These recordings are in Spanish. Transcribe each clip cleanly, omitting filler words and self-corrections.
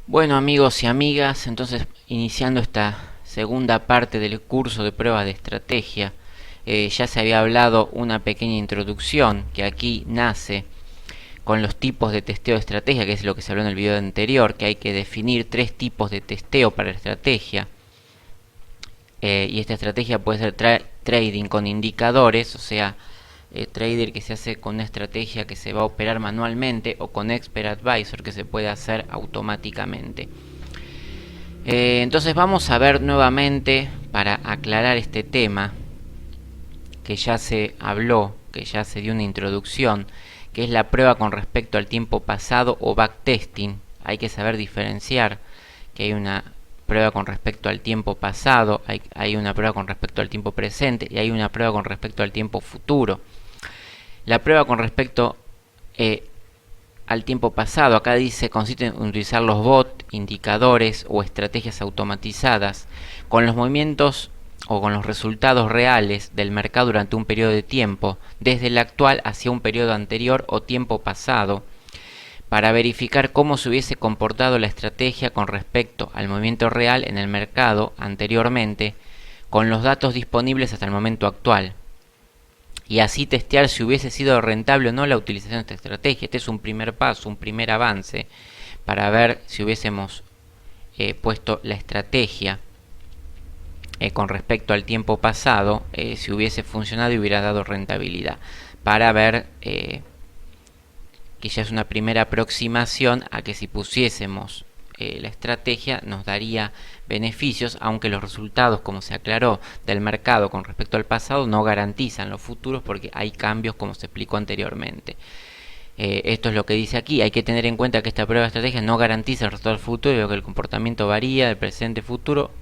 Bueno, amigos y amigas, entonces iniciando esta segunda parte del curso de pruebas de estrategia, ya se había hablado una pequeña introducción que aquí nace con los tipos de testeo de estrategia, que es lo que se habló en el video anterior, que hay que definir 3 tipos de testeo para la estrategia. Y esta estrategia puede ser trading con indicadores, o sea, trader que se hace con una estrategia que se va a operar manualmente, o con expert advisor que se puede hacer automáticamente. Entonces vamos a ver nuevamente, para aclarar este tema que ya se habló, que ya se dio una introducción, que es la prueba con respecto al tiempo pasado o backtesting. Hay que saber diferenciar que hay una prueba con respecto al tiempo pasado, hay una prueba con respecto al tiempo presente y hay una prueba con respecto al tiempo futuro. La prueba con respecto al tiempo pasado, acá dice, consiste en utilizar los bots, indicadores o estrategias automatizadas con los movimientos o con los resultados reales del mercado durante un periodo de tiempo, desde el actual hacia un periodo anterior o tiempo pasado, para verificar cómo se hubiese comportado la estrategia con respecto al movimiento real en el mercado anteriormente, con los datos disponibles hasta el momento actual, y así testear si hubiese sido rentable o no la utilización de esta estrategia. Este es un primer paso, un primer avance para ver si hubiésemos puesto la estrategia con respecto al tiempo pasado, si hubiese funcionado y hubiera dado rentabilidad, para ver que ya es una primera aproximación a que si pusiésemos la estrategia nos daría beneficios, aunque los resultados, como se aclaró, del mercado con respecto al pasado no garantizan los futuros porque hay cambios, como se explicó anteriormente. Esto es lo que dice aquí. Hay que tener en cuenta que esta prueba de estrategia no garantiza el resultado del futuro, y que el comportamiento varía del presente y futuro,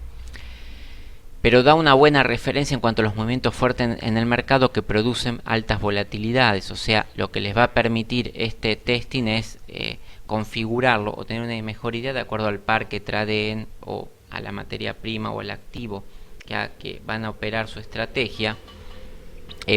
pero da una buena referencia en cuanto a los movimientos fuertes en el mercado que producen altas volatilidades. O sea, lo que les va a permitir este testing es configurarlo o tener una mejor idea de acuerdo al par que traden o a la materia prima o al activo que van a operar su estrategia,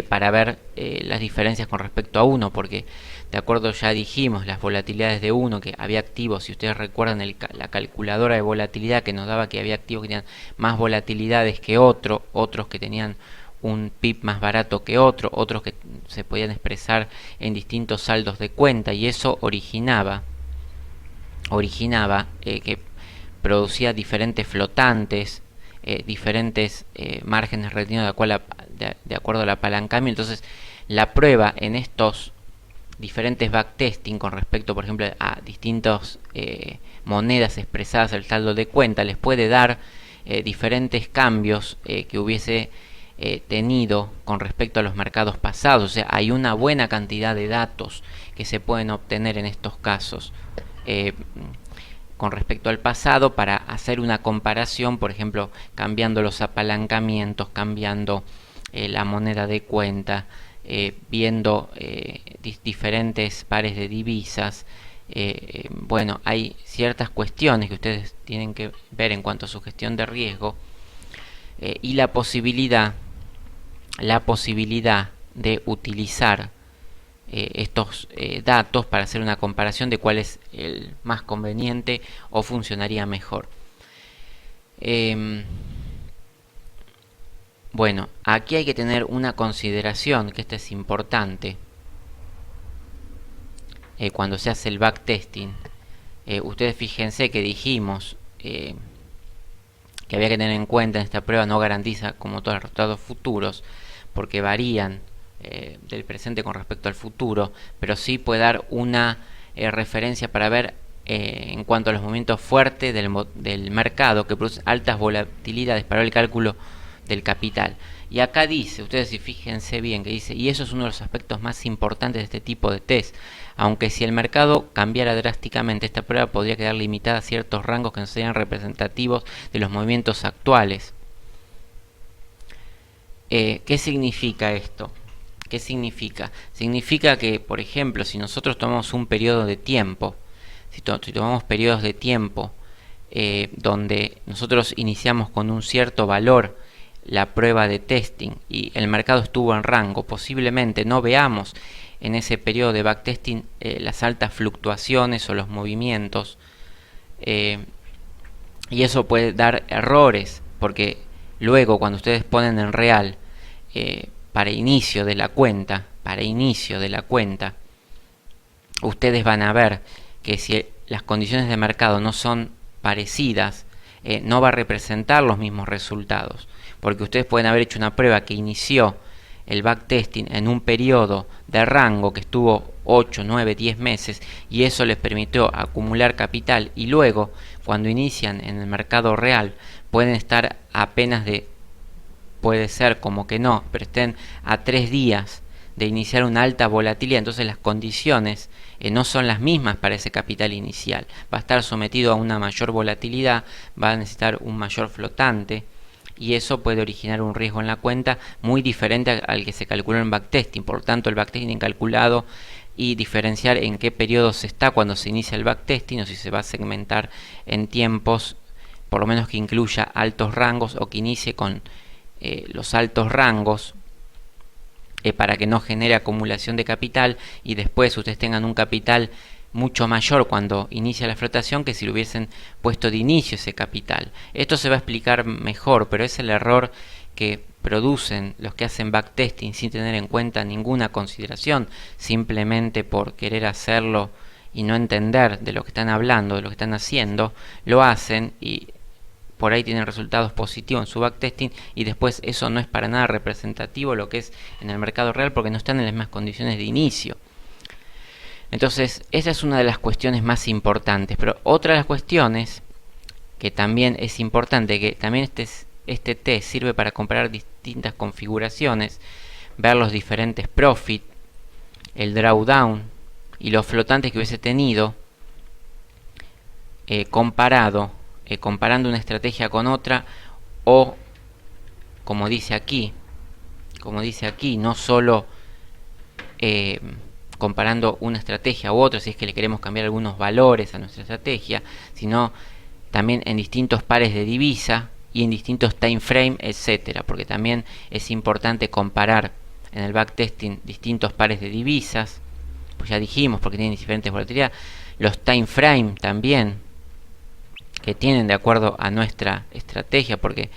para ver las diferencias con respecto a uno, porque de acuerdo, ya dijimos las volatilidades de uno, que había activos, si ustedes recuerdan la calculadora de volatilidad que nos daba que había activos que tenían más volatilidades que otros que tenían un PIB más barato que otros que se podían expresar en distintos saldos de cuenta, y eso originaba que producía diferentes flotantes, diferentes márgenes retenidos de acuerdo al apalancamiento. Entonces la prueba en estos diferentes backtesting con respecto, por ejemplo, a distintas monedas expresadas el saldo de cuenta, les puede dar diferentes cambios que hubiese tenido con respecto a los mercados pasados. O sea, hay una buena cantidad de datos que se pueden obtener en estos casos con respecto al pasado, para hacer una comparación, por ejemplo, cambiando los apalancamientos, cambiando la moneda de cuenta, viendo diferentes pares de divisas. Bueno, hay ciertas cuestiones que ustedes tienen que ver en cuanto a su gestión de riesgo, y la posibilidad de utilizar estos datos para hacer una comparación de cuál es el más conveniente o funcionaría mejor. Bueno, aquí hay que tener una consideración, que esta es importante cuando se hace el backtesting. Ustedes fíjense que dijimos que había que tener en cuenta en esta prueba no garantiza, como todos los resultados futuros, porque varían del presente con respecto al futuro, pero sí puede dar una referencia para ver en cuanto a los movimientos fuertes del mercado que producen altas volatilidades para el cálculo del capital. Y acá dice, ustedes si fíjense bien, que dice, y eso es uno de los aspectos más importantes de este tipo de test, aunque si el mercado cambiara drásticamente, esta prueba podría quedar limitada a ciertos rangos que no sean representativos de los movimientos actuales. ¿Qué significa esto? ¿Qué significa? Significa que, por ejemplo, si nosotros tomamos un periodo de tiempo, si tomamos periodos de tiempo donde nosotros iniciamos con un cierto valor la prueba de testing y el mercado estuvo en rango, posiblemente no veamos en ese periodo de backtesting las altas fluctuaciones o los movimientos y eso puede dar errores, porque luego cuando ustedes ponen en real para inicio de la cuenta, ustedes van a ver que si las condiciones de mercado no son parecidas, no va a representar los mismos resultados, porque ustedes pueden haber hecho una prueba que inició el backtesting en un periodo de rango que estuvo 8, 9, 10 meses y eso les permitió acumular capital, y luego cuando inician en el mercado real pueden estar apenas puede ser como que no, pero estén a 3 días de iniciar una alta volatilidad, entonces las condiciones no son las mismas para ese capital inicial. Va a estar sometido a una mayor volatilidad, va a necesitar un mayor flotante, y eso puede originar un riesgo en la cuenta muy diferente al que se calculó en backtesting. Por lo tanto, el backtesting calculado y diferenciar en qué periodo se está cuando se inicia el backtesting, o si se va a segmentar en tiempos, por lo menos que incluya altos rangos o que inicie con los altos rangos, para que no genere acumulación de capital y después ustedes tengan un capital mucho mayor cuando inicia la flotación que si lo hubiesen puesto de inicio ese capital. Esto se va a explicar mejor, pero es el error que producen los que hacen backtesting sin tener en cuenta ninguna consideración, simplemente por querer hacerlo y no entender de lo que están hablando, de lo que están haciendo, lo hacen y por ahí tienen resultados positivos en su backtesting, y después eso no es para nada representativo lo que es en el mercado real, porque no están en las mismas condiciones de inicio. Entonces, esa es una de las cuestiones más importantes. Pero otra de las cuestiones que también es importante, que también este test sirve para comparar distintas configuraciones, ver los diferentes profit, el drawdown y los flotantes que hubiese tenido comparando una estrategia con otra, o como dice aquí, no solo comparando una estrategia u otra, si es que le queremos cambiar algunos valores a nuestra estrategia, sino también en distintos pares de divisa y en distintos time frame, etcétera, porque también es importante comparar en el backtesting distintos pares de divisas, pues ya dijimos, porque tienen diferentes volatilidad, los time frame también, que tienen de acuerdo a nuestra estrategia, porque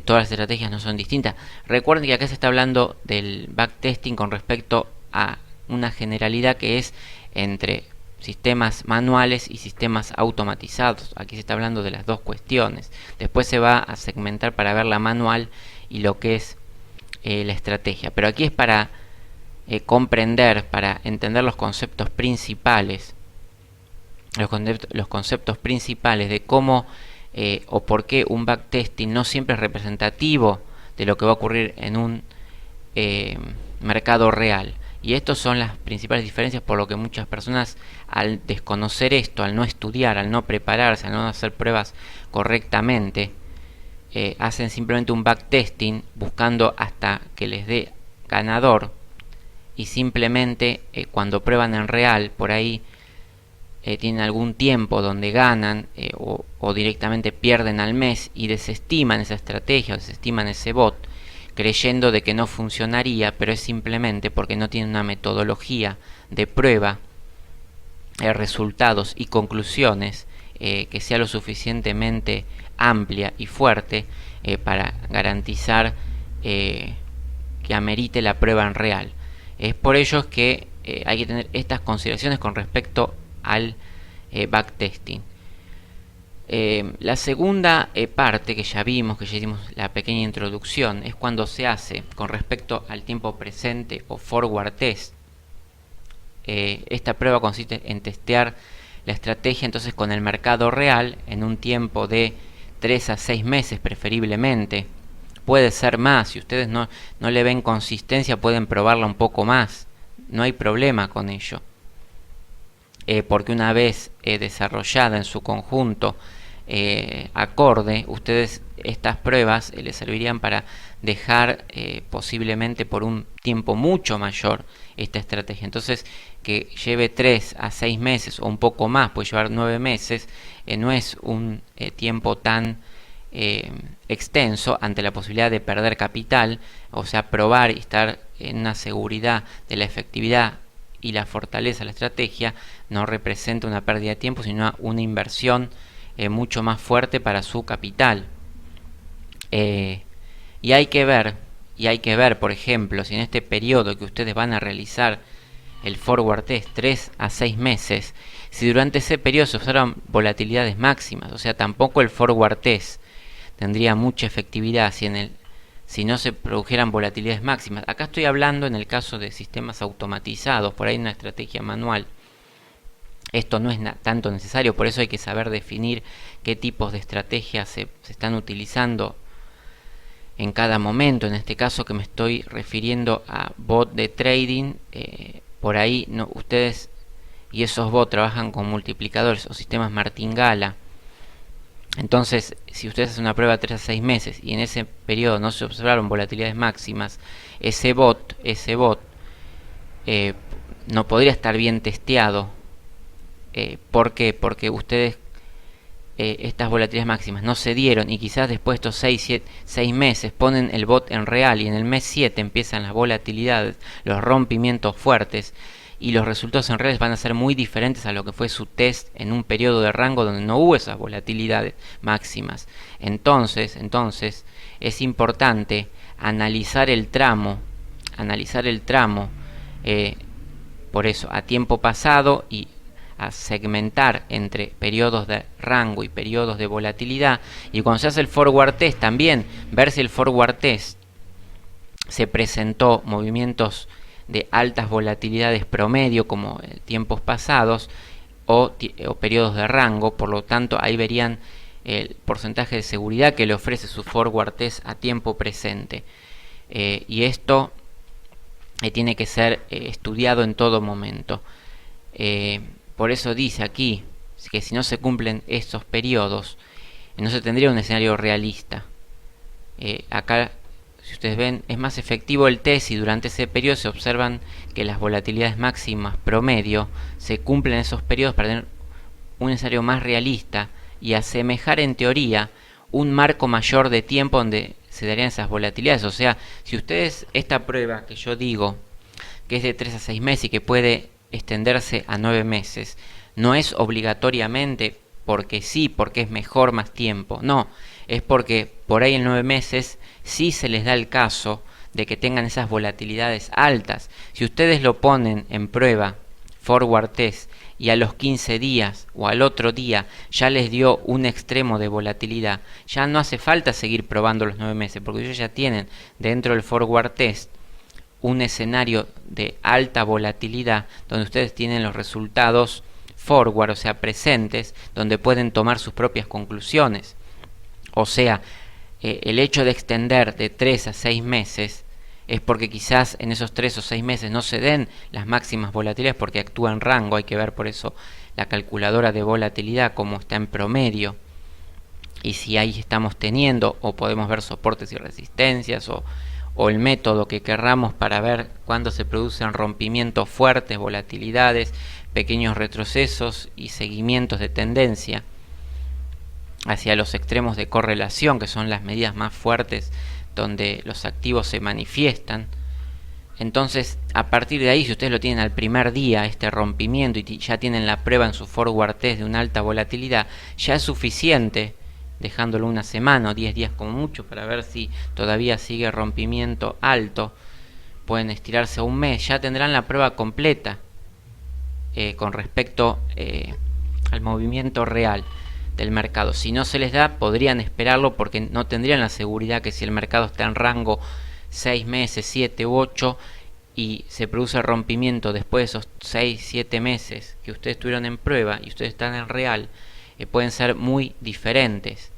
todas las estrategias no son distintas. Recuerden que acá se está hablando del backtesting con respecto a una generalidad que es entre sistemas manuales y sistemas automatizados. Aquí se está hablando de las dos cuestiones. Después se va a segmentar para ver la manual y lo que es la estrategia. Pero aquí es para comprender, para entender los conceptos principales, los conceptos principales de cómo o por qué un backtesting no siempre es representativo de lo que va a ocurrir en un mercado real. Y estas son las principales diferencias, por lo que muchas personas, al desconocer esto, al no estudiar, al no prepararse, al no hacer pruebas correctamente, hacen simplemente un backtesting buscando hasta que les dé ganador, y simplemente cuando prueban en real, por ahí tienen algún tiempo donde ganan o directamente pierden al mes y desestiman esa estrategia o desestiman ese bot, creyendo de que no funcionaría, pero es simplemente porque no tienen una metodología de prueba, resultados y conclusiones que sea lo suficientemente amplia y fuerte para garantizar que amerite la prueba en real. Es por ello que hay que tener estas consideraciones con respecto al backtesting. La segunda parte que ya vimos, que ya hicimos la pequeña introducción, es cuando se hace con respecto al tiempo presente o forward test. Esta prueba consiste en testear la estrategia entonces con el mercado real en un tiempo de 3 a 6 meses preferiblemente. Puede ser más, si ustedes no le ven consistencia pueden probarla un poco más, no hay problema con ello. Porque una vez desarrollada en su conjunto acorde, ustedes estas pruebas les servirían para dejar posiblemente por un tiempo mucho mayor esta estrategia. Entonces, que lleve 3 a 6 meses o un poco más, puede llevar 9 meses, no es un tiempo tan extenso ante la posibilidad de perder capital, o sea, probar y estar en una seguridad de la efectividad y la fortaleza de la estrategia no representa una pérdida de tiempo, sino una inversión mucho más fuerte para su capital. Y hay que ver, por ejemplo, si en este periodo que ustedes van a realizar el forward test 3 a 6 meses, si durante ese periodo se observan volatilidades máximas, o sea, tampoco el forward test tendría mucha efectividad si no se produjeran volatilidades máximas. Acá estoy hablando en el caso de sistemas automatizados, por ahí una estrategia manual. Esto no es tanto necesario, por eso hay que saber definir qué tipos de estrategias se están utilizando en cada momento. En este caso que me estoy refiriendo a bot de trading, por ahí ustedes y esos bots trabajan con multiplicadores o sistemas martingala. Entonces, si ustedes hacen una prueba de 3 a 6 meses y en ese periodo no se observaron volatilidades máximas, ese bot no podría estar bien testeado. ¿Por qué? Porque ustedes estas volatilidades máximas no se dieron y quizás después de estos 6 meses ponen el bot en real y en el mes 7 empiezan las volatilidades, los rompimientos fuertes, y los resultados en reales van a ser muy diferentes a lo que fue su test en un periodo de rango donde no hubo esas volatilidades máximas. Entonces es importante analizar el tramo, por eso a tiempo pasado, y a segmentar entre periodos de rango y periodos de volatilidad. Y cuando se hace el forward test también ver si el forward test se presentó movimientos de altas volatilidades promedio como tiempos pasados o periodos de rango. Por lo tanto, ahí verían el porcentaje de seguridad que le ofrece su forward test a tiempo presente. Y esto tiene que ser estudiado en todo momento. Por eso dice aquí que si no se cumplen estos periodos, no se tendría un escenario realista. Acá, si ustedes ven, es más efectivo el test y durante ese periodo se observan que las volatilidades máximas promedio se cumplen en esos periodos para tener un escenario más realista y asemejar en teoría un marco mayor de tiempo donde se darían esas volatilidades. O sea, si ustedes, esta prueba que yo digo que es de 3 a 6 meses y que puede extenderse a 9 meses, no es obligatoriamente porque sí, porque es mejor más tiempo, no, es porque por ahí en 9 meses sí se les da el caso de que tengan esas volatilidades altas. Si ustedes lo ponen en prueba, forward test, y a los 15 días o al otro día ya les dio un extremo de volatilidad, ya no hace falta seguir probando los 9 meses, porque ellos ya tienen dentro del forward test un escenario de alta volatilidad donde ustedes tienen los resultados forward, o sea, presentes, donde pueden tomar sus propias conclusiones. O sea, el hecho de extender de 3 a 6 meses es porque quizás en esos 3 o 6 meses no se den las máximas volatilidades porque actúa en rango. Hay que ver por eso la calculadora de volatilidad como está en promedio y si ahí estamos teniendo, o podemos ver soportes y resistencias, o el método que querramos para ver cuándo se producen rompimientos fuertes, volatilidades, pequeños retrocesos y seguimientos de tendencia hacia los extremos de correlación, que son las medidas más fuertes donde los activos se manifiestan. Entonces, a partir de ahí, si ustedes lo tienen al primer día, este rompimiento, y ya tienen la prueba en su forward test de una alta volatilidad, ya es suficiente, dejándolo una semana o 10 días como mucho, para ver si todavía sigue rompimiento alto. Pueden estirarse a un mes, ya tendrán la prueba completa con respecto al movimiento real del mercado. Si no se les da, podrían esperarlo porque no tendrían la seguridad que si el mercado está en rango 6 meses, 7 u 8 y se produce rompimiento después de esos 6, 7 meses que ustedes tuvieron en prueba y ustedes están en real, pueden ser muy diferentes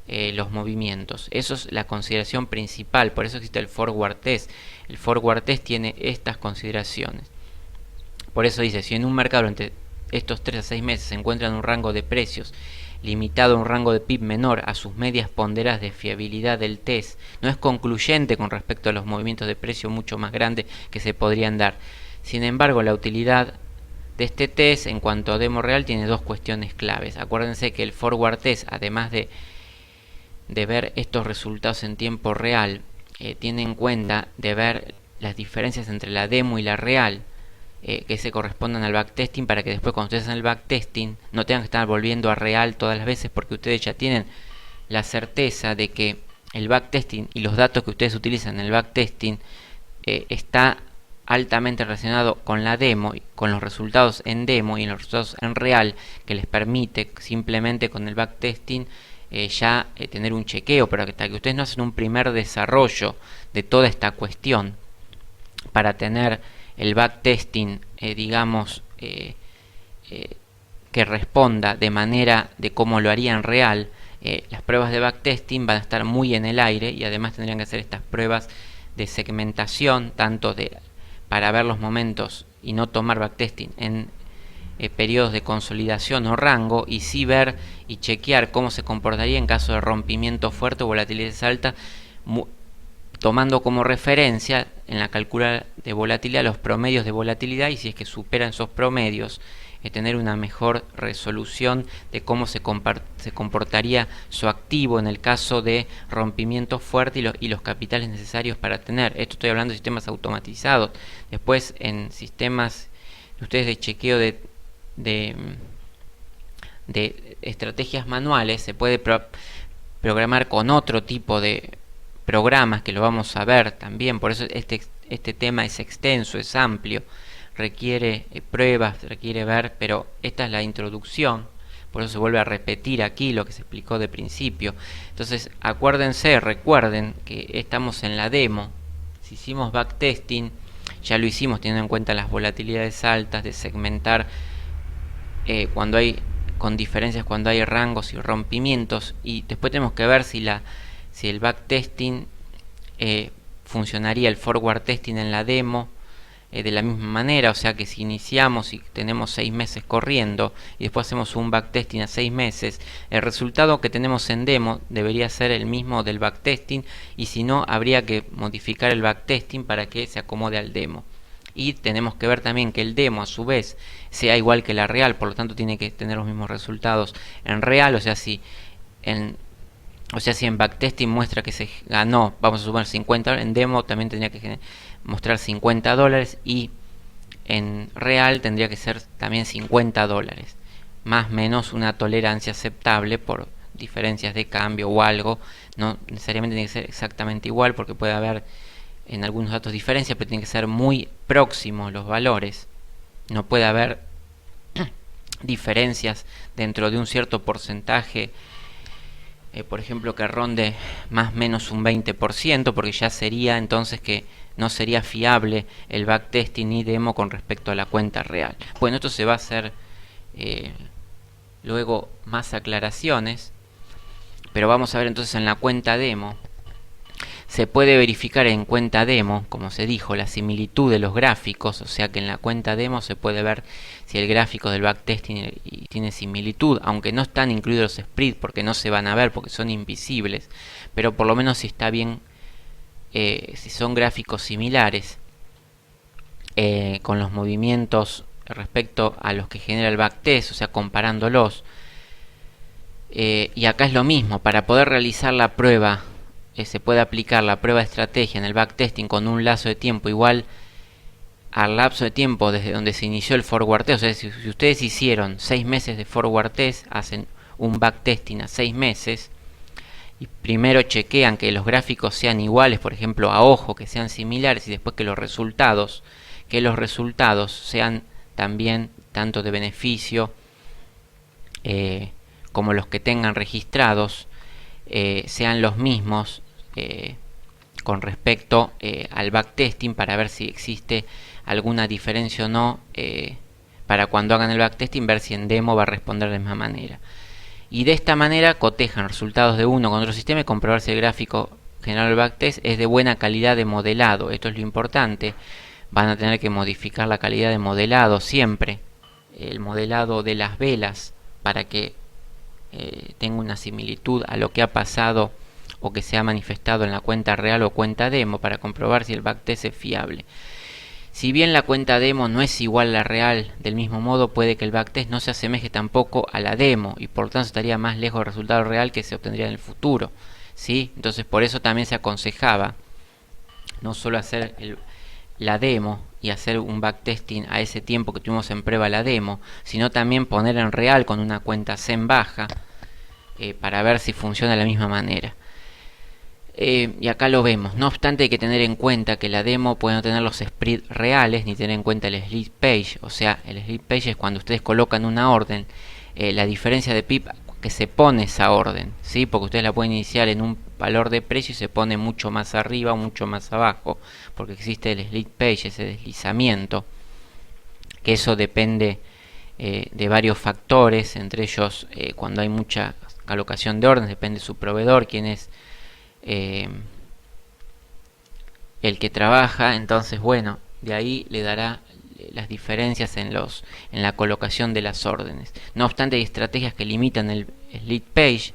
los movimientos. Eso es la consideración principal, por eso existe el forward test. El forward test tiene estas consideraciones. Por eso dice, si en un mercado entre estos 3 a 6 meses se encuentra en un rango de precios limitado a un rango de PIB menor a sus medias ponderadas de fiabilidad del test, no es concluyente con respecto a los movimientos de precio mucho más grandes que se podrían dar. Sin embargo, la utilidad de este test en cuanto a demo real tiene dos cuestiones claves. Acuérdense que el forward test, además de ver estos resultados en tiempo real, tiene en cuenta de ver las diferencias entre la demo y la real. que se correspondan al backtesting, para que después cuando ustedes hacen el backtesting no tengan que estar volviendo a real todas las veces, porque ustedes ya tienen la certeza de que el backtesting y los datos que ustedes utilizan en el backtesting está altamente relacionado con la demo, con los resultados en demo y los resultados en real, que les permite simplemente con el backtesting ya tener un chequeo, pero hasta que ustedes no hacen un primer desarrollo de toda esta cuestión para tener el backtesting, digamos, que responda de manera de cómo lo haría en real, las pruebas de backtesting van a estar muy en el aire, y además tendrían que hacer estas pruebas de segmentación, tanto para ver los momentos y no tomar backtesting en periodos de consolidación o rango, y sí ver y chequear cómo se comportaría en caso de rompimiento fuerte o volatilidad alta, tomando como referencia en la calculadora de volatilidad los promedios de volatilidad, y si es que superan esos promedios, tener una mejor resolución de cómo se comportaría su activo en el caso de rompimiento fuerte y los capitales necesarios para tener. Esto estoy hablando de sistemas automatizados. Después en sistemas de ustedes de chequeo de estrategias manuales se puede programar con otro tipo de programas, que lo vamos a ver también. Por eso este tema es extenso, es amplio, requiere pruebas, requiere ver, pero esta es la introducción, por eso se vuelve a repetir aquí lo que se explicó de principio. Entonces acuérdense, recuerden que estamos en la demo. Si hicimos backtesting, ya lo hicimos teniendo en cuenta las volatilidades altas, de segmentar cuando hay con diferencias, cuando hay rangos y rompimientos, y después tenemos que ver si el backtesting funcionaría el forward testing en la demo de la misma manera. O sea que si iniciamos y tenemos 6 meses corriendo y después hacemos un backtesting a 6 meses, el resultado que tenemos en demo debería ser el mismo del backtesting, y si no, habría que modificar el backtesting para que se acomode al demo. Y tenemos que ver también que el demo a su vez sea igual que la real, por lo tanto tiene que tener los mismos resultados en real. O sea, si en backtesting muestra que se ganó, vamos a sumar $50, en demo también tendría que mostrar $50, y en real tendría que ser también $50, más o menos una tolerancia aceptable por diferencias de cambio o algo. No necesariamente tiene que ser exactamente igual, porque puede haber en algunos datos diferencias, pero tiene que ser muy próximos los valores. No puede haber diferencias dentro de un cierto porcentaje, por ejemplo, que ronde más o menos un 20%, porque ya sería entonces que no sería fiable el backtesting ni demo con respecto a la cuenta real. Bueno, esto se va a hacer luego más aclaraciones, pero vamos a ver entonces en la cuenta demo. Se puede verificar en cuenta demo, como se dijo, la similitud de los gráficos, o sea que en la cuenta demo se puede ver si el gráfico del backtesting tiene similitud, aunque no están incluidos los spreads porque no se van a ver, porque son invisibles, pero por lo menos si está bien, si son gráficos similares con los movimientos respecto a los que genera el backtest, o sea, comparándolos. Y acá es lo mismo, para poder realizar la prueba, se puede aplicar la prueba de estrategia en el backtesting con un lazo de tiempo igual al lapso de tiempo desde donde se inició el forward test. O sea, si ustedes hicieron 6 meses de forward test, hacen un backtesting a 6 meses y primero chequean que los gráficos sean iguales, por ejemplo a ojo, que sean similares, y después que los resultados sean también tanto de beneficio como los que tengan registrados sean los mismos con respecto al backtesting, para ver si existe alguna diferencia o no, para cuando hagan el backtesting ver si en demo va a responder de la misma manera. Y de esta manera cotejan resultados de uno con otro sistema y comprobar si el gráfico generado del backtest es de buena calidad de modelado. Esto es lo importante. Van a tener que modificar la calidad de modelado siempre, el modelado de las velas, para que tenga una similitud a lo que ha pasado o que se ha manifestado en la cuenta real o cuenta demo, para comprobar si el backtest es fiable. Si bien la cuenta demo no es igual a la real, del mismo modo puede que el backtest no se asemeje tampoco a la demo, y por tanto estaría más lejos del resultado real que se obtendría en el futuro, ¿sí? Entonces por eso también se aconsejaba no solo hacer la demo y hacer un backtesting a ese tiempo que tuvimos en prueba la demo, sino también poner en real con una cuenta Zen baja para ver si funciona de la misma manera. Y acá lo vemos. No obstante, hay que tener en cuenta que la demo puede no tener los sprites reales ni tener en cuenta el split page. O sea, el split page es cuando ustedes colocan una orden, la diferencia de pip que se pone esa orden, ¿sí? Porque ustedes la pueden iniciar en un valor de precio y se pone mucho más arriba o mucho más abajo, porque existe el split page, ese deslizamiento, que eso depende de varios factores, entre ellos cuando hay mucha colocación de órdenes, depende de su proveedor, quién es el que trabaja. Entonces, bueno, de ahí le dará las diferencias en la colocación de las órdenes. No obstante, hay estrategias que limitan el split page.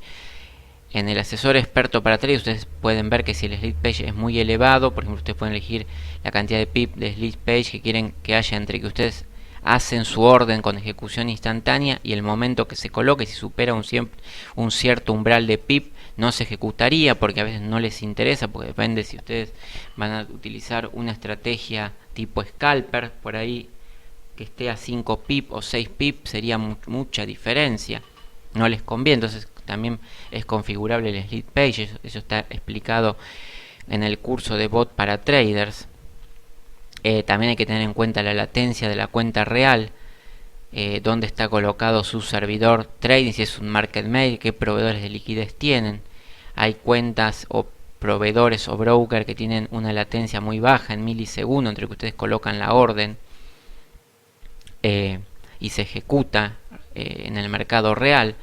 En el asesor experto para trade ustedes pueden ver que si el split page es muy elevado, por ejemplo, ustedes pueden elegir la cantidad de pip de split page que quieren que haya entre que ustedes hacen su orden con ejecución instantánea y el momento que se coloque. Si supera un cierto umbral de pip, no se ejecutaría, porque a veces no les interesa, porque depende si ustedes van a utilizar una estrategia tipo scalper, por ahí que esté a 5 pip o 6 pip sería mucha diferencia, no les conviene. Entonces también es configurable el split page, eso está explicado en el curso de bot para traders. También hay que tener en cuenta la latencia de la cuenta real, dónde está colocado su servidor trading, si es un market maker, qué proveedores de liquidez tienen. Hay cuentas o proveedores o broker que tienen una latencia muy baja en milisegundos entre que ustedes colocan la orden y se ejecuta en el mercado real,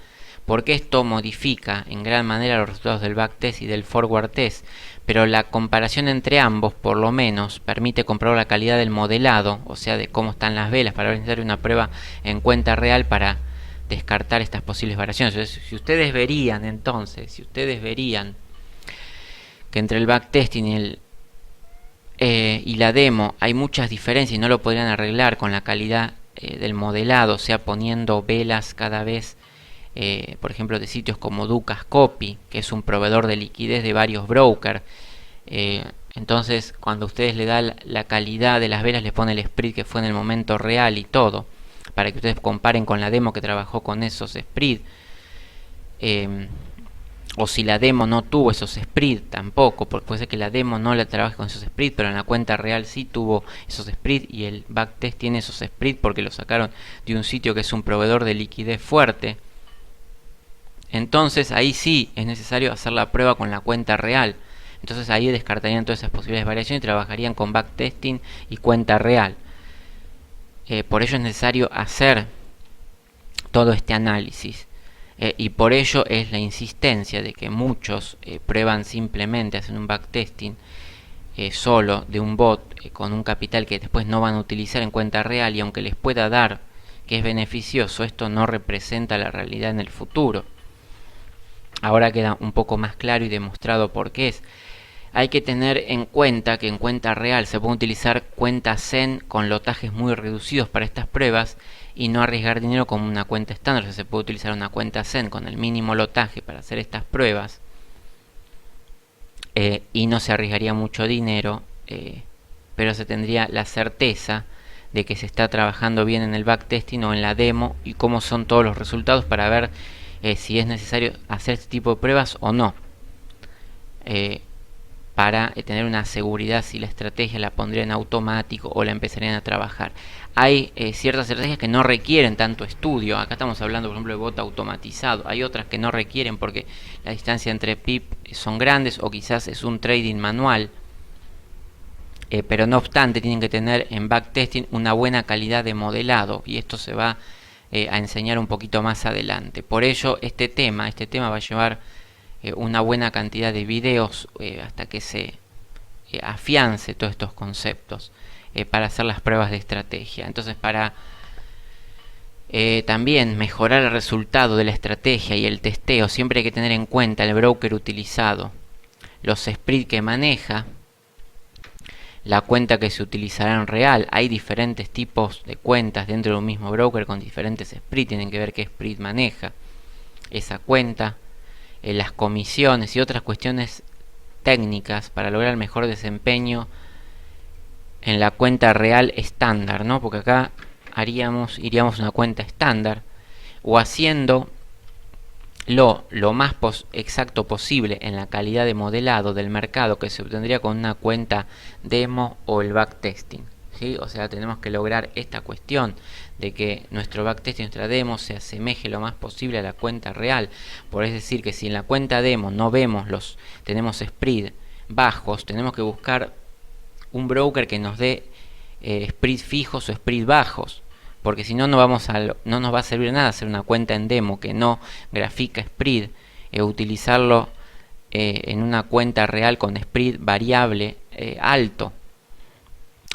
porque esto modifica en gran manera los resultados del backtest y del forward test. Pero la comparación entre ambos, por lo menos, permite comprobar la calidad del modelado, o sea, de cómo están las velas, para realizar una prueba en cuenta real para descartar estas posibles variaciones. Entonces, si ustedes verían que entre el backtesting y la demo hay muchas diferencias y no lo podrían arreglar con la calidad del modelado, o sea, poniendo velas cada vez, por ejemplo, de sitios como Dukascopy, que es un proveedor de liquidez de varios brokers. Entonces, cuando ustedes le dan la calidad de las velas, les pone el spread que fue en el momento real y todo, para que ustedes comparen con la demo que trabajó con esos spread. O si la demo no tuvo esos spread tampoco, porque puede ser que la demo no la trabaje con esos spread, pero en la cuenta real sí tuvo esos spread, y el backtest tiene esos spread porque lo sacaron de un sitio que es un proveedor de liquidez fuerte. Entonces ahí sí es necesario hacer la prueba con la cuenta real. Entonces ahí descartarían todas esas posibles variaciones y trabajarían con backtesting y cuenta real. Por ello es necesario hacer todo este análisis. Y por ello es la insistencia de que muchos prueban simplemente, hacen un backtesting solo de un bot con un capital que después no van a utilizar en cuenta real, y aunque les pueda dar que es beneficioso, esto no representa la realidad en el futuro. Ahora queda un poco más claro y demostrado por qué es. Hay que tener en cuenta que en cuenta real se puede utilizar cuenta Zen con lotajes muy reducidos para estas pruebas y no arriesgar dinero como una cuenta estándar. O sea, se puede utilizar una cuenta Zen con el mínimo lotaje para hacer estas pruebas y no se arriesgaría mucho dinero, pero se tendría la certeza de que se está trabajando bien en el backtesting o en la demo y cómo son todos los resultados para ver si es necesario hacer este tipo de pruebas o no. Para tener una seguridad si la estrategia la pondrían en automático o la empezarían a trabajar. Hay ciertas estrategias que no requieren tanto estudio. Acá estamos hablando, por ejemplo, de bot automatizado. Hay otras que no requieren porque la distancia entre pip son grandes o quizás es un trading manual. Pero no obstante tienen que tener en backtesting una buena calidad de modelado, y esto se va a enseñar un poquito más adelante. Por ello este tema va a llevar una buena cantidad de videos hasta que se afiance todos estos conceptos para hacer las pruebas de estrategia. Entonces, para también mejorar el resultado de la estrategia y el testeo, siempre hay que tener en cuenta el broker utilizado, los spread que maneja, la cuenta que se utilizará en real. Hay diferentes tipos de cuentas dentro de un mismo broker con diferentes spread. Tienen que ver qué spread maneja esa cuenta, las comisiones y otras cuestiones técnicas para lograr el mejor desempeño en la cuenta real estándar, ¿no? Porque acá iríamos a una cuenta estándar, o haciendo lo más exacto posible en la calidad de modelado del mercado que se obtendría con una cuenta demo o el backtesting, ¿sí? O sea, tenemos que lograr esta cuestión de que nuestro backtesting, nuestra demo, se asemeje lo más posible a la cuenta real. Por es decir, que si en la cuenta demo no vemos tenemos spread bajos, tenemos que buscar un broker que nos dé spread fijos o spread bajos, porque si no, no nos va a servir nada hacer una cuenta en demo que no grafica spread, utilizarlo en una cuenta real con spread variable alto,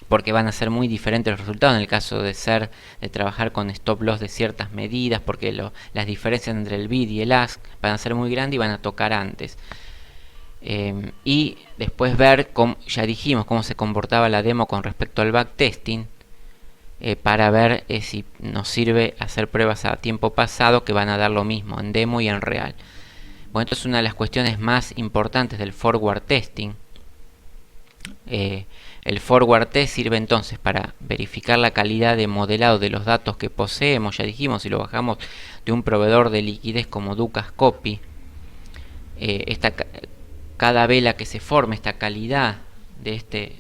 porque van a ser muy diferentes los resultados en el caso de trabajar con stop loss de ciertas medidas, porque las diferencias entre el bid y el ask van a ser muy grandes y van a tocar antes. Y después ver, ya dijimos, cómo se comportaba la demo con respecto al backtesting, para ver si nos sirve hacer pruebas a tiempo pasado que van a dar lo mismo en demo y en real. Bueno, esto es una de las cuestiones más importantes del forward testing. El forward test sirve entonces para verificar la calidad de modelado de los datos que poseemos. Ya dijimos, si lo bajamos de un proveedor de liquidez como Dukascopy, cada vela que se forme, esta calidad de este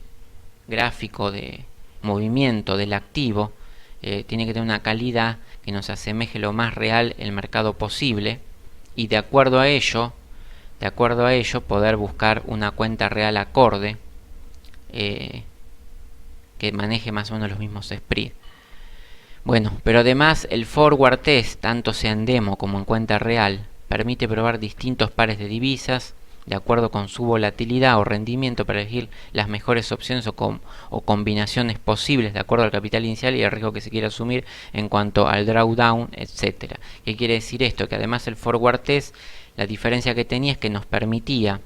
gráfico de movimiento del activo, tiene que tener una calidad que nos asemeje lo más real el mercado posible, y de acuerdo a ello poder buscar una cuenta real acorde que maneje más o menos los mismos spread. Bueno, pero además el forward test, tanto sea en demo como en cuenta real, permite probar distintos pares de divisas de acuerdo con su volatilidad o rendimiento para elegir las mejores opciones o combinaciones posibles de acuerdo al capital inicial y el riesgo que se quiera asumir en cuanto al drawdown, etc. ¿Qué quiere decir esto? Que además el forward test, la diferencia que tenía es que nos permitía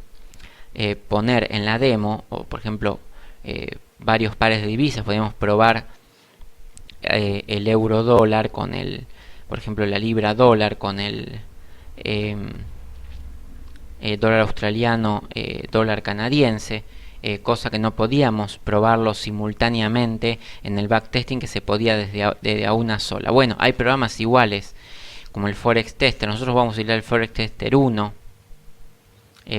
poner en la demo, o por ejemplo, varios pares de divisas. Podíamos probar el euro dólar con por ejemplo, la libra dólar con el dólar australiano, dólar canadiense, cosa que no podíamos probarlo simultáneamente en el backtesting, que se podía desde a una sola. Bueno, hay programas iguales como el Forex Tester. Nosotros vamos a ir al Forex Tester 1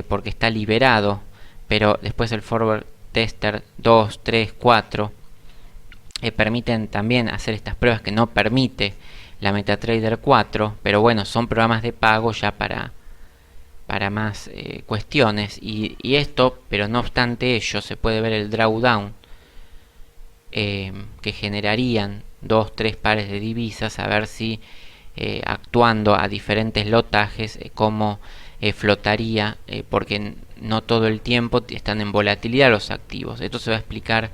porque está liberado, pero después el Forward Tester 2, 3, 4 permiten también hacer estas pruebas que no permite la MetaTrader 4, pero bueno, son programas de pago ya para más cuestiones, y esto, pero no obstante ello, se puede ver el drawdown que generarían 2-3 pares de divisas, a ver si actuando a diferentes lotajes cómo flotaría, porque no todo el tiempo están en volatilidad los activos. Esto se va a explicar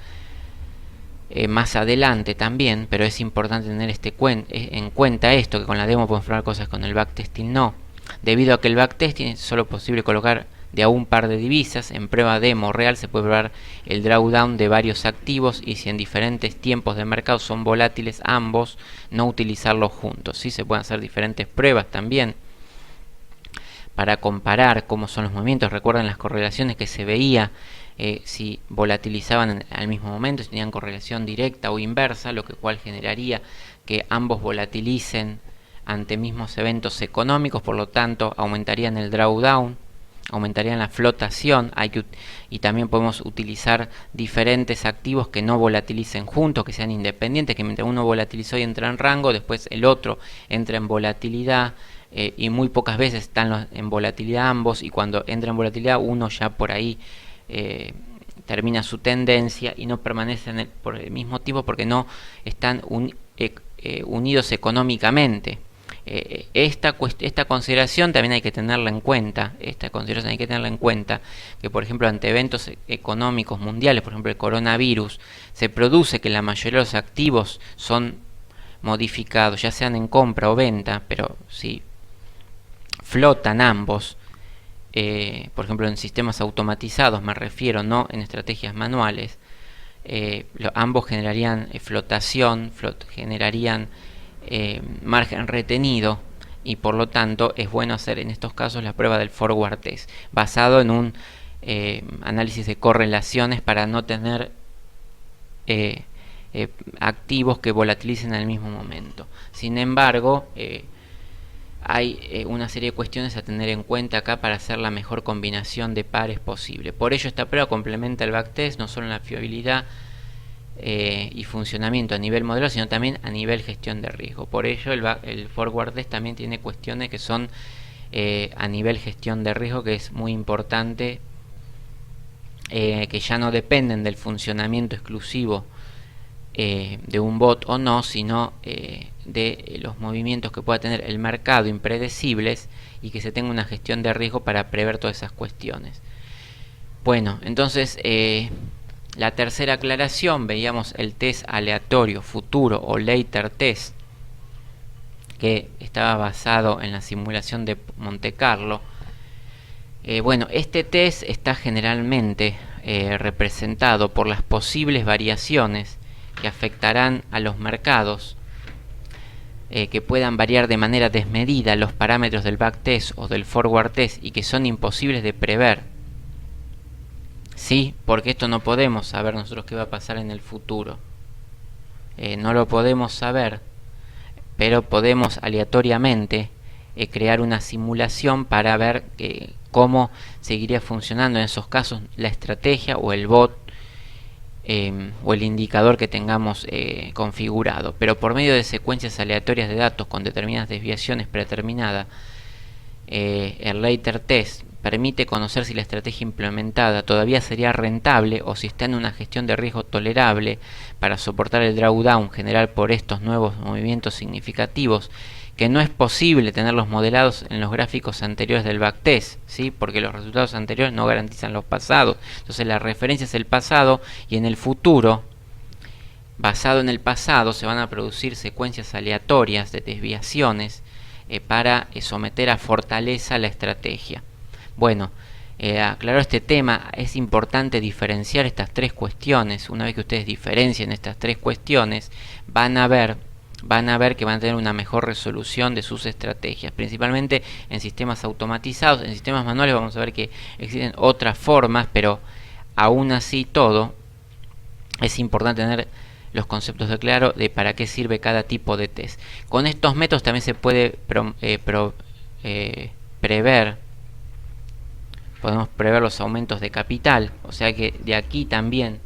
más adelante también, pero es importante tener en cuenta esto, que con la demo podemos probar cosas, con el backtesting no, debido a que el backtesting es solo posible colocar de a un par de divisas. En prueba demo real se puede probar el drawdown de varios activos, y si en diferentes tiempos de mercado son volátiles ambos, no utilizarlos juntos. ¿Sí? Se pueden hacer diferentes pruebas también para comparar cómo son los movimientos. Recuerden las correlaciones que se veía, si volatilizaban al mismo momento, si tenían correlación directa o inversa, lo cual generaría que ambos volatilicen ante mismos eventos económicos, por lo tanto aumentarían el drawdown, aumentarían la flotación. Y también podemos utilizar diferentes activos que no volatilicen juntos, que sean independientes, que mientras uno volatilizó y entra en rango, después el otro entra en volatilidad, y muy pocas veces están en volatilidad ambos, y cuando entra en volatilidad uno ya por ahí termina su tendencia y no permanece por el mismo tipo, porque no están unidos económicamente. Esta consideración también hay que tenerla en cuenta. Que por ejemplo ante eventos económicos mundiales, por ejemplo el coronavirus, se produce que la mayoría de los activos son modificados, ya sean en compra o venta, pero si flotan ambos, por ejemplo en sistemas automatizados me refiero, no en estrategias manuales, ambos generarían flotación, generarían margen retenido, y por lo tanto es bueno hacer en estos casos la prueba del forward test basado en un análisis de correlaciones, para no tener eh, activos que volatilicen al mismo momento. Sin embargo, hay una serie de cuestiones a tener en cuenta acá para hacer la mejor combinación de pares posible. Por ello esta prueba complementa el backtest no solo en la fiabilidad y funcionamiento a nivel modelo, sino también a nivel gestión de riesgo. Por ello el forward test también tiene cuestiones que son a nivel gestión de riesgo, que es muy importante, que ya no dependen del funcionamiento exclusivo de un bot o no, sino de los movimientos que pueda tener el mercado impredecibles, y que se tenga una gestión de riesgo para prever todas esas cuestiones. Bueno, entonces la tercera aclaración, veíamos el test aleatorio futuro o later test, que estaba basado en la simulación de Monte Carlo. Bueno, este test está generalmente representado por las posibles variaciones que afectarán a los mercados, que puedan variar de manera desmedida los parámetros del backtest o del forward test y que son imposibles de prever. Sí, porque esto no podemos saber nosotros qué va a pasar en el futuro. No lo podemos saber, pero podemos aleatoriamente crear una simulación para ver cómo seguiría funcionando en esos casos la estrategia o el bot o el indicador que tengamos configurado. Pero por medio de secuencias aleatorias de datos con determinadas desviaciones predeterminadas, el later test permite conocer si la estrategia implementada todavía sería rentable o si está en una gestión de riesgo tolerable para soportar el drawdown general por estos nuevos movimientos significativos, que no es posible tenerlos modelados en los gráficos anteriores del backtest, ¿sí? Porque los resultados anteriores no garantizan los pasados. Entonces la referencia es el pasado, y en el futuro, basado en el pasado, se van a producir secuencias aleatorias de desviaciones para someter a fortaleza la estrategia. Bueno, aclarado este tema, es importante diferenciar estas tres cuestiones. Una vez que ustedes diferencien estas tres cuestiones, van a ver que van a tener una mejor resolución de sus estrategias, principalmente en sistemas automatizados. En sistemas manuales vamos a ver que existen otras formas, pero aún así todo es importante tener los conceptos de claro de para qué sirve cada tipo de test. Con estos métodos también se puede podemos prever los aumentos de capital, o sea que de aquí también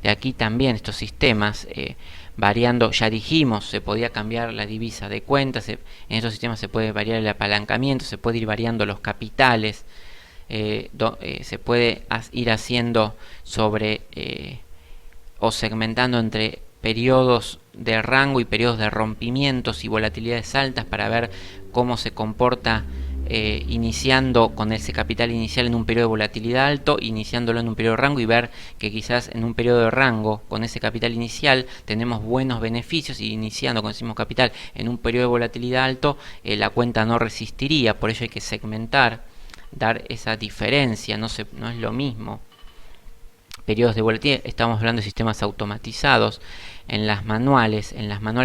estos sistemas variando, ya dijimos, se podía cambiar la divisa de cuentas, en estos sistemas se puede variar el apalancamiento, se puede ir variando los capitales, se puede ir haciendo sobre o segmentando entre periodos de rango y periodos de rompimientos y volatilidades altas para ver cómo se comporta iniciando con ese capital inicial en un periodo de volatilidad alto, iniciándolo en un periodo de rango, y ver que quizás en un periodo de rango con ese capital inicial tenemos buenos beneficios, y iniciando con ese mismo capital en un periodo de volatilidad alto la cuenta no resistiría. Por ello hay que segmentar, dar esa diferencia, no es lo mismo. Periodos de volatilidad, estamos hablando de sistemas automatizados. En las manuales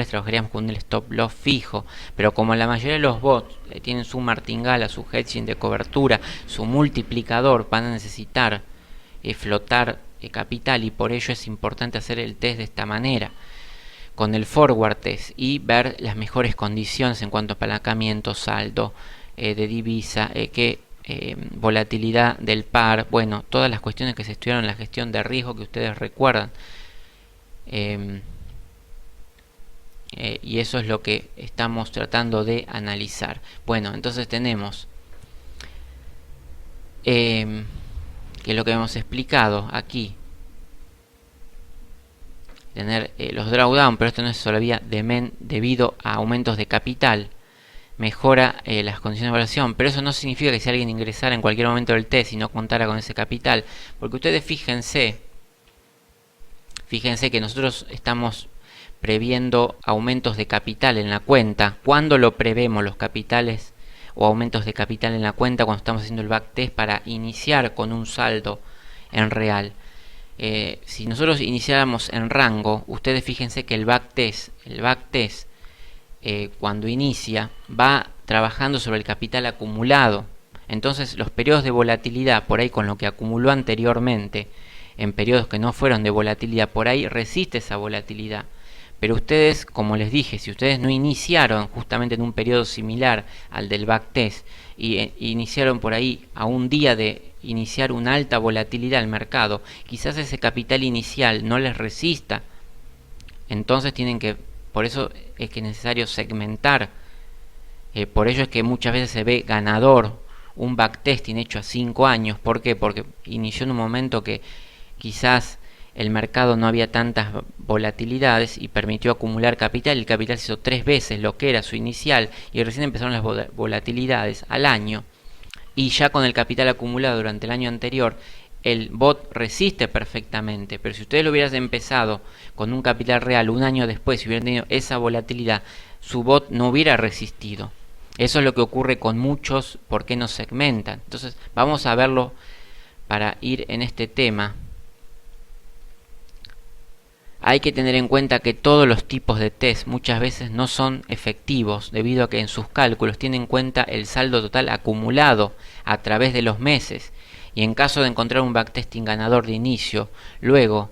trabajaríamos con un stop loss fijo, pero como la mayoría de los bots tienen su martingala, su hedging de cobertura, su multiplicador, van a necesitar flotar capital, y por ello es importante hacer el test de esta manera, con el forward test, y ver las mejores condiciones en cuanto a apalancamiento, saldo de divisa, volatilidad del par, bueno, todas las cuestiones que se estudiaron en la gestión de riesgo que ustedes recuerdan. Y eso es lo que estamos tratando de analizar. Bueno, entonces tenemos que lo que hemos explicado aquí, tener los drawdown, pero esto no es todavía debido a aumentos de capital, mejora las condiciones de evaluación, pero eso no significa que si alguien ingresara en cualquier momento del test y no contara con ese capital, porque ustedes fíjense que nosotros estamos previendo aumentos de capital en la cuenta. ¿Cuándo lo prevemos los capitales o aumentos de capital en la cuenta? Cuando estamos haciendo el backtest para iniciar con un saldo en real. Si nosotros iniciáramos en rango, ustedes fíjense que el backtest cuando inicia va trabajando sobre el capital acumulado. Entonces los periodos de volatilidad, por ahí con lo que acumuló anteriormente, en periodos que no fueron de volatilidad, por ahí resiste esa volatilidad. Pero ustedes, como les dije, si ustedes no iniciaron justamente en un periodo similar al del backtest y iniciaron por ahí a un día de iniciar una alta volatilidad al mercado, quizás ese capital inicial no les resista. Entonces por eso es que es necesario segmentar. Por ello es que muchas veces se ve ganador un backtesting hecho a 5 años. ¿Por qué? Porque inició en un momento que quizás el mercado no había tantas volatilidades y permitió acumular capital. El capital se hizo 3 veces lo que era su inicial y recién empezaron las volatilidades al año. Y ya con el capital acumulado durante el año anterior, el bot resiste perfectamente. Pero si ustedes lo hubieran empezado con un capital real un año después y hubieran tenido esa volatilidad, su bot no hubiera resistido. Eso es lo que ocurre con muchos, ¿por qué no segmentan? Entonces vamos a verlo para ir en este tema. Hay que tener en cuenta que todos los tipos de test muchas veces no son efectivos debido a que en sus cálculos tienen en cuenta el saldo total acumulado a través de los meses y en caso de encontrar un backtesting ganador de inicio, luego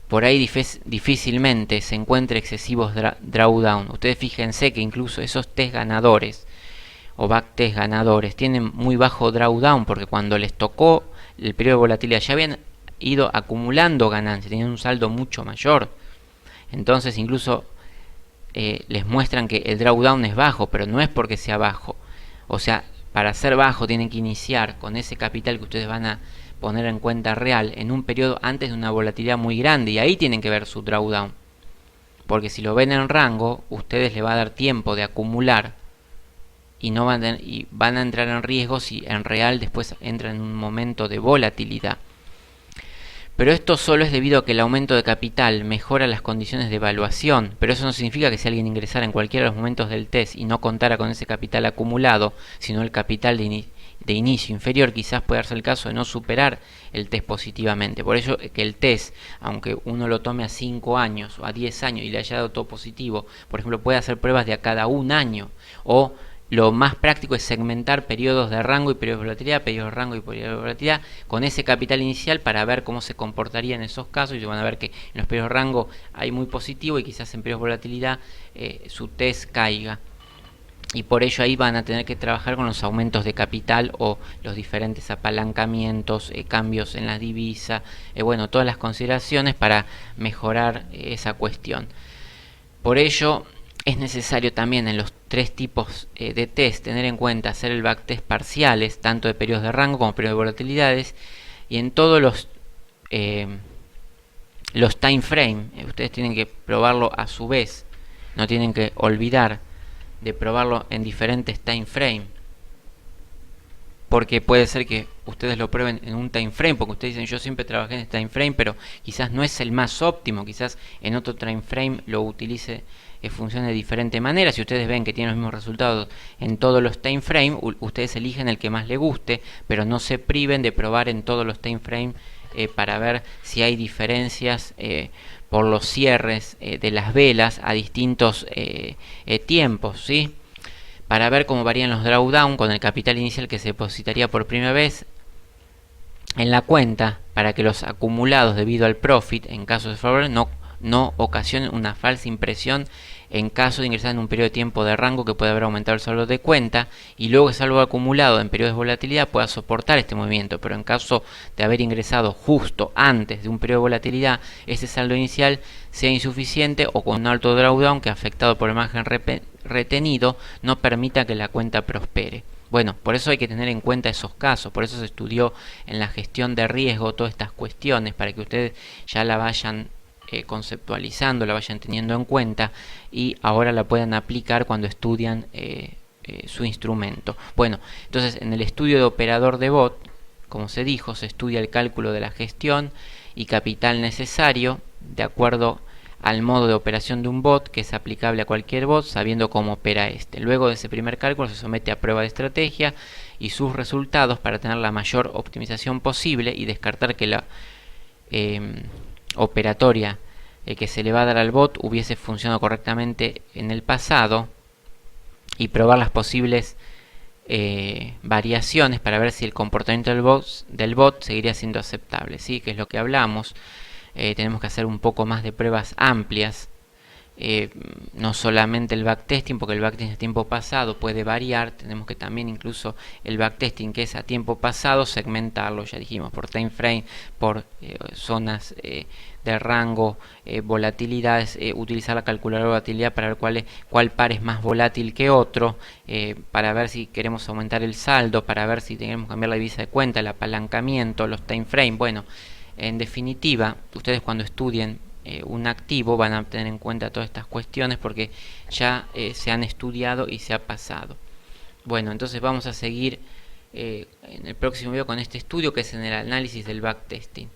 por ahí difícilmente se encuentre excesivos drawdown. Ustedes fíjense que incluso esos test ganadores o backtest ganadores tienen muy bajo drawdown porque cuando les tocó el periodo de volatilidad ya habían ido acumulando ganancias, tenían un saldo mucho mayor. Entonces incluso les muestran que el drawdown es bajo, pero no es porque sea bajo. O sea, para ser bajo tienen que iniciar con ese capital que ustedes van a poner en cuenta real en un periodo antes de una volatilidad muy grande y ahí tienen que ver su drawdown. Porque si lo ven en rango, ustedes les va a dar tiempo de acumular y no van a entrar en riesgo si en real después entran en un momento de volatilidad. Pero esto solo es debido a que el aumento de capital mejora las condiciones de evaluación, pero eso no significa que si alguien ingresara en cualquiera de los momentos del test y no contara con ese capital acumulado, sino el capital de inicio inferior, quizás puede darse el caso de no superar el test positivamente. Por ello que el test, aunque uno lo tome a 5 años o a 10 años y le haya dado todo positivo, por ejemplo, puede hacer pruebas de a cada un año o lo más práctico es segmentar periodos de rango y periodos de volatilidad, periodos de rango y periodos de volatilidad, con ese capital inicial para ver cómo se comportaría en esos casos. Y van a ver que en los periodos de rango hay muy positivo y quizás en periodos de volatilidad su test caiga. Y por ello ahí van a tener que trabajar con los aumentos de capital o los diferentes apalancamientos, cambios en la divisa, bueno, todas las consideraciones para mejorar esa cuestión. Por ello es necesario también en los 3 tipos de test tener en cuenta hacer el backtest parciales, tanto de periodos de rango como periodos de volatilidades, y en todos los time frame, ustedes tienen que probarlo a su vez, no tienen que olvidar de probarlo en diferentes time frame, porque puede ser que ustedes lo prueben en un time frame, porque ustedes dicen yo siempre trabajé en este time frame, pero quizás no es el más óptimo, quizás en otro time frame lo utilice, funcione de diferente manera. Si ustedes ven que tienen los mismos resultados en todos los time frame, ustedes eligen el que más les guste, pero no se priven de probar en todos los time frame para ver si hay diferencias por los cierres de las velas a distintos tiempos, ¿sí? Para ver cómo varían los drawdown con el capital inicial que se depositaría por primera vez en la cuenta, para que los acumulados debido al profit en caso de favor no ocasionen una falsa impresión en caso de ingresar en un periodo de tiempo de rango que puede haber aumentado el saldo de cuenta y luego el saldo acumulado en periodos de volatilidad pueda soportar este movimiento, pero en caso de haber ingresado justo antes de un periodo de volatilidad, ese saldo inicial sea insuficiente o con un alto drawdown que, afectado por el margen retenido, no permita que la cuenta prospere. Bueno, por eso hay que tener en cuenta esos casos, por eso se estudió en la gestión de riesgo todas estas cuestiones, para que ustedes ya la vayan conceptualizando, la vayan teniendo en cuenta y ahora la puedan aplicar cuando estudian su instrumento. Bueno, entonces en el estudio de operador de bot, como se dijo, se estudia el cálculo de la gestión y capital necesario de acuerdo al modo de operación de un bot que es aplicable a cualquier bot, sabiendo cómo opera este. Luego de ese primer cálculo se somete a prueba de estrategia y sus resultados para tener la mayor optimización posible y descartar que la operatoria que se le va a dar al bot hubiese funcionado correctamente en el pasado y probar las posibles variaciones para ver si el comportamiento del bot seguiría siendo aceptable, ¿sí? Que es lo que hablamos. Tenemos que hacer un poco más de pruebas amplias, no solamente el backtesting, porque el backtesting a tiempo pasado puede variar. Tenemos que también incluso el backtesting que es a tiempo pasado segmentarlo, ya dijimos, por time frame, por zonas de rango, volatilidades, utilizar la calculadora de volatilidad para ver cuál par es más volátil que otro, para ver si queremos aumentar el saldo, para ver si tenemos que cambiar la divisa de cuenta, el apalancamiento, los time frame. Bueno, en definitiva, ustedes cuando estudien un activo van a tener en cuenta todas estas cuestiones porque ya se han estudiado y se ha pasado. Bueno, entonces vamos a seguir en el próximo video con este estudio, que es en el análisis del backtesting.